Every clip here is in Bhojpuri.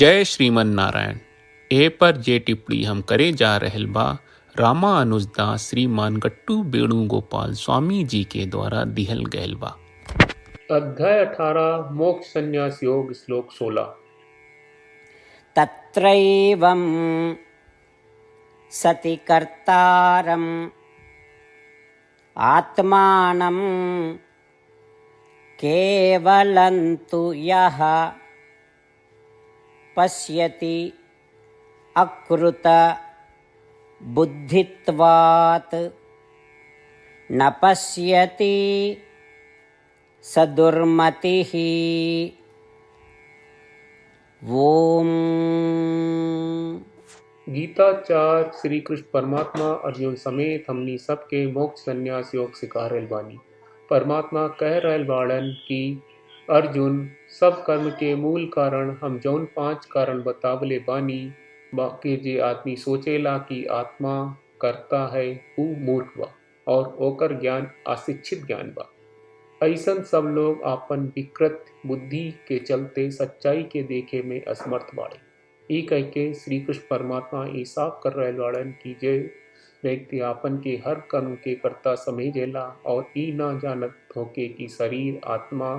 जय श्रीमन नारायण। ए पर जे टिप्पणी हम करे जा रहल बा रामानुजदास श्रीमान गट्टू वेणुगोपाल स्वामी जी के द्वारा दिहल गयल बा। अध्याय 18 मोक्ष संन्यास योग श्लोक 16। तत्रैवं सति कर्तारम् आत्मानं केवलन्तु यः पश्यति अकृत बुद्धित्वात् न पश्यति स दुर्मतिः। ओम। गीता 4 श्री कृष्ण परमात्मा अर्जुन समेत हमनी सबके मोक्ष संन्यास योग सिखा रहल बानी। परमात्मा कह रहल बाड़न कि अर्जुन, सब कर्म के मूल कारण हम जौन 5 कारण बतावले बानी, बाकी जे आदमी सोचेला कि आत्मा करता है ऊ मूर्ख बा और ओकर ज्ञान अशिक्षित ज्ञान बा। ऐसन सब लोग आपन विकृत बुद्धि के चलते सच्चाई के देखे में असमर्थ बाड़े। ई कह के श्री कृष्ण परमात्मा ई साफ कर रहे बाड़न कि जे व्यक्ति आपन के हर कर्म के कर्ता समझेला और ई ना जानत होके कि शरीर, आत्मा,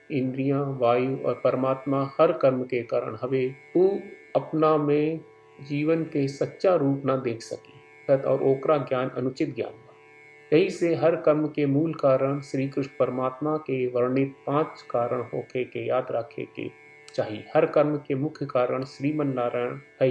इंद्रियां, वायु और परमात्मा हर कर्म के कारण हवे, ऊ अपना में जीवन के सच्चा रूप ना देख सकी और ओकरा ज्ञान अनुचित ज्ञान बा। यही से हर कर्म के मूल कारण श्री कृष्ण परमात्मा के वर्णित 5 कारण होके के याद रखे के चाहिए। हर कर्म के मुख्य कारण श्रीमन नारायण है।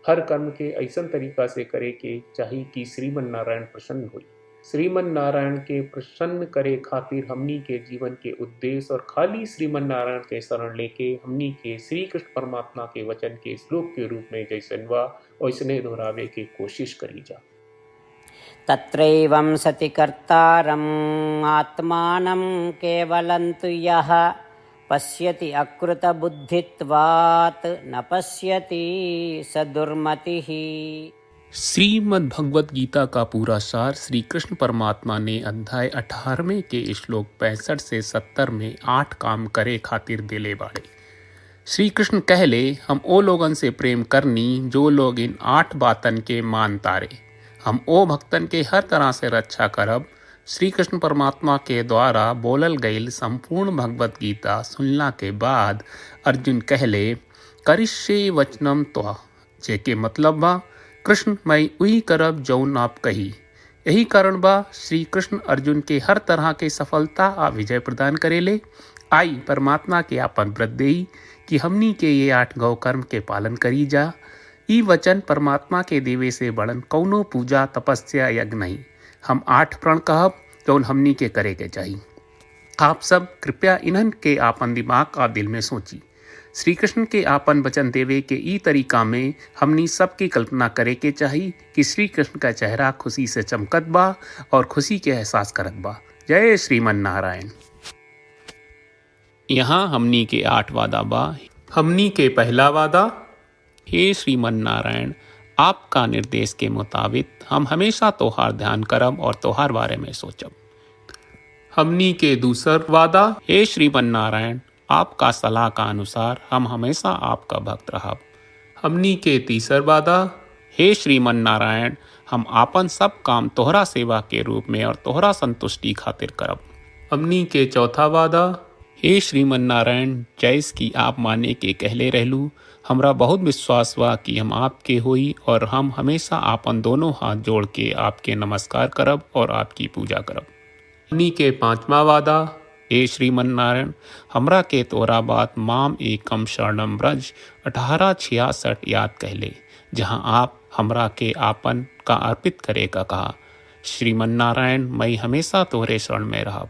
हर कर्म के ऐसा तरीका से करे के चाहिए कि श्रीमन नारायण प्रसन्न हो। श्रीमन नारायण के प्रसन्न करे खातिर हमनी के जीवन के उद्देश्य और खाली श्रीमन नारायण के शरण लेके हमनी के श्री कृष्ण परमात्मा के वचन के श्लोक के रूप में जैसन वा वैसने दोहरावे के कोशिश करी जा। तत्रैवं सति कर्तारम् आत्मानं केवलन्तु यः पश्यति अकृत बुद्धित्वात् न पश्यति स दुर्मतिः। श्रीमद् भगवत गीता का पूरा सार श्री कृष्ण परमात्मा ने अध्याय 18 के श्लोक 65 से 70 में 8 काम करे खातिर देले बाड़े। श्री कृष्ण कहले, हम ओ लोगन से प्रेम करनी जो लोग इन 8 बातन के मान तारे। हम ओ भक्तन के हर तरह से रक्षा करब। श्री कृष्ण परमात्मा के द्वारा बोलल गईल संपूर्ण भगवत गीता सुनला के बाद अर्जुन कहले, करिष्ये वचनम त्वा, जेके मतलब बा कृष्ण मैं वही करब जौन आप कही। यही कारण बा श्री कृष्ण अर्जुन के हर तरह के सफलता आ विजय प्रदान करेले। आई परमात्मा के आपन व्रत देई कि हमनी के ये 8 गौ कर्म के पालन करी जा। ई वचन परमात्मा के देवे से बड़न कौनो पूजा, तपस्या, यज्ञ नहीं। हम 8 प्रण कहब जौन हमनी के करे के चाहिए। आप सब कृपया इन्हन के आपन दिमाग और दिल में सोची। श्री कृष्ण के आपन वचन देवे के ई तरीका में हमनी सबकी कल्पना करे के चाहिए कि श्री कृष्ण का चेहरा खुशी से चमकत बा और खुशी के एहसास करत बा। जय श्रीमन नारायण। यहाँ हमनी के 8 वादा बा। हमनी के पहला वादा, हे श्रीमन नारायण, आपका निर्देश के मुताबिक हम हमेशा तोहार ध्यान करब और तोहार बारे में सोचब। हमनी के दूसरा वादा, हे श्रीमन नारायण, आपका सलाह का अनुसार हम हमेशा आपका भक्त रहब। हमनी के तीसरा वादा, हे श्रीमन नारायण, हम आपन सब काम तोहरा सेवा के रूप में और तोहरा संतुष्टि खातिर करब। हमनी के चौथा वादा, हे श्रीमन नारायण, जैस की आप माने के कहले रहलू, हमरा बहुत विश्वास बा कि हम आपके होई और हम हमेशा आपन दोनों हाथ जोड़ के आपके नमस्कार करब और आपकी पूजा करब। हमनी के 5वां वादा, हे श्रीमन नारायण, हमरा के तोरा बात माम एकम शरणम ब्रज 1866 याद कहले, जहाँ आप हमरा के आपन का अर्पित करे का कहा। श्रीमन नारायण, मैं हमेशा तोहरे शरण में रहब।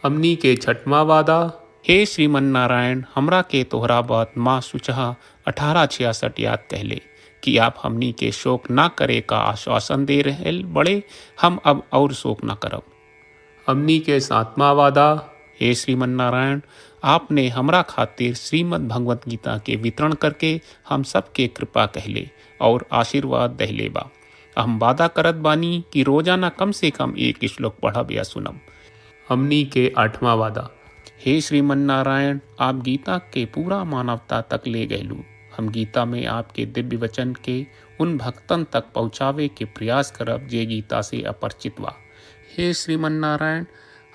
हमनी के 6वां वादा, हे श्रीमन नारायण, हमरा के तोहरा बात माँ सुचहा 1866 याद कहले कि आप हमनी के शोक ना करे का आश्वासन दे रहे बड़े। हम अब और शोक ना करब। हमनी के 7वां वादा, हे श्रीमन नारायण, आपने हमरा खातिर श्रीमद् भगवत गीता के वितरण करके हम सबके कृपा कहले और आशीर्वाद दहले बा। हम वादा करत बानी कि रोजाना कम से कम 1 श्लोक पढ़ब या सुनब। हमनी के 8वां वादा, हे श्रीमन्नारायण, आप गीता के पूरा मानवता तक ले गयलू। हम गीता में आपके दिव्य वचन के उन भक्तन तक पहुँचावे के प्रयास करब जे गीता से अपरिचित बा। हे श्रीमन्नारायण,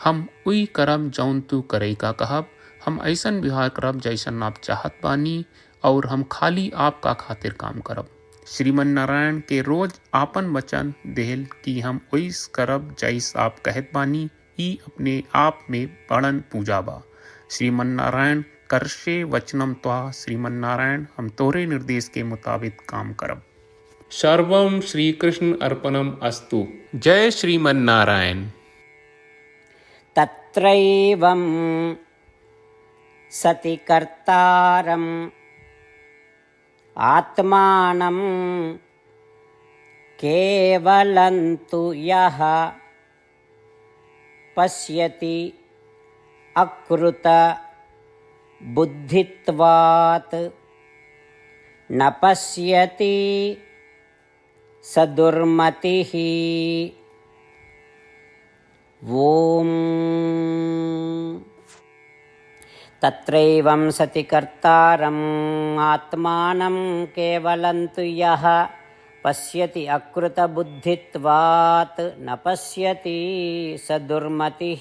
हम उई करब जौन तू करे का कहब। हम ऐसन व्यवहार करब जैसन आप चाहत बानी और हम खाली आपका खातिर काम करब। श्रीमन्नारायण के रोज आपन वचन देहल कि हम ओइस करब जैस आप कहत बानी, ई अपने आप में बड़न पूजा बा। श्रीमन्नारायण, करशे वचनम त्वा। श्रीमन्नारायण, हम तोरे निर्देश के मुताबिक काम करब। सर्वं श्री कृष्ण अर्पणम अस्तु। जय श्रीमन्नारायण। तत्रैवं सति कर्तारम् आत्मानं केवलं तु यः पश्यति अकृत बुद्धित्वात् न पश्यति स दुर्मतिः। ॐ तत्रैवं सति कर्तारम् आत्मानं केवलं तु यः पश्यति अकृतबुद्धित्वात् न पश्यति स दुर्मतिः।